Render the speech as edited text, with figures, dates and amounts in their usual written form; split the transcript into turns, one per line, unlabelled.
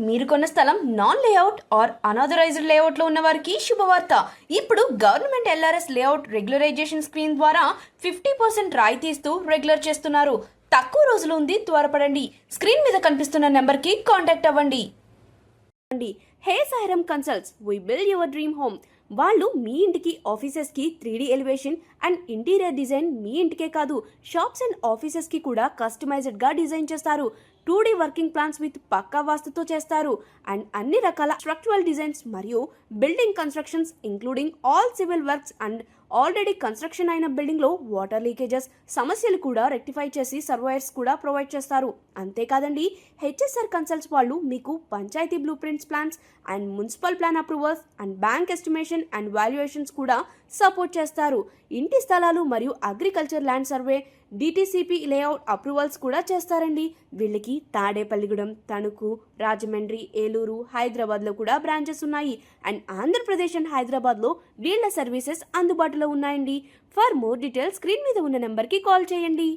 మీరు కొన్న స్థలం non layout or unauthorized layout లో ఉన్న వారికి శుభవార్త. ఇప్పుడు government LRS layout regularization scheme ద్వారా 50% రాయితీ ఇస్తూ రెగ్యులర్ చేస్తున్నారు. తక్కువ రోజులు ఉంది, త్వరపడండి. స్క్రీన్ మీద కనిపిస్తున్న నెంబర్ కి కాంటాక్ట్ అవ్వండి. Hey Sairam consults, we build your dream home. వాళ్ళు మీ ఇంటికి ఆఫీసెస్కి 3D elevation and interior design మీ ఇంటికే కాదు, షాప్స్ అండ్ ఆఫీసెస్కి కూడా కస్టమైజ్డ్గా డిజైన్ చేస్తారు. 2D వర్కింగ్ ప్లాన్స్ విత్ పక్కా వాస్తుతో చేస్తారు. అండ్ అన్ని రకాల స్ట్రక్చరల్ డిజైన్స్ మరియు building constructions including all civil works and already construction అయిన బిల్డింగ్లో వాటర్ లీకేజెస్ సమస్యలు కూడా రెక్టిఫై చేసి సర్వైర్స్ కూడా ప్రొవైడ్ చేస్తారు. అంతేకాదండి, హెచ్ఎస్ఆర్ కన్సల్ట్స్ వాళ్ళు మీకు panchayat blue prints plans and municipal plan approvals and bank estimation and valuations కూడా సపోర్ట్ చేస్తారు. ఇంటి స్థలాలు మరియు agriculture land survey, DTCP layout approvals కూడా చేస్తారండి. వీళ్ళకి తాడేపల్లిగూడెం, తణుకు, రాజమండ్రి, ఏలూరు, హైదరాబాద్లో కూడా బ్రాంచెస్ ఉన్నాయి. అండ్ ఆంధ్రప్రదేశ్ అండ్ హైదరాబాద్లో వీళ్ళ సర్వీసెస్ అందుబాటులో ఉన్నాయండి. ఫర్ మోర్ డీటెయిల్స్ స్క్రీన్ మీద ఉన్న నెంబర్కి కాల్ చేయండి.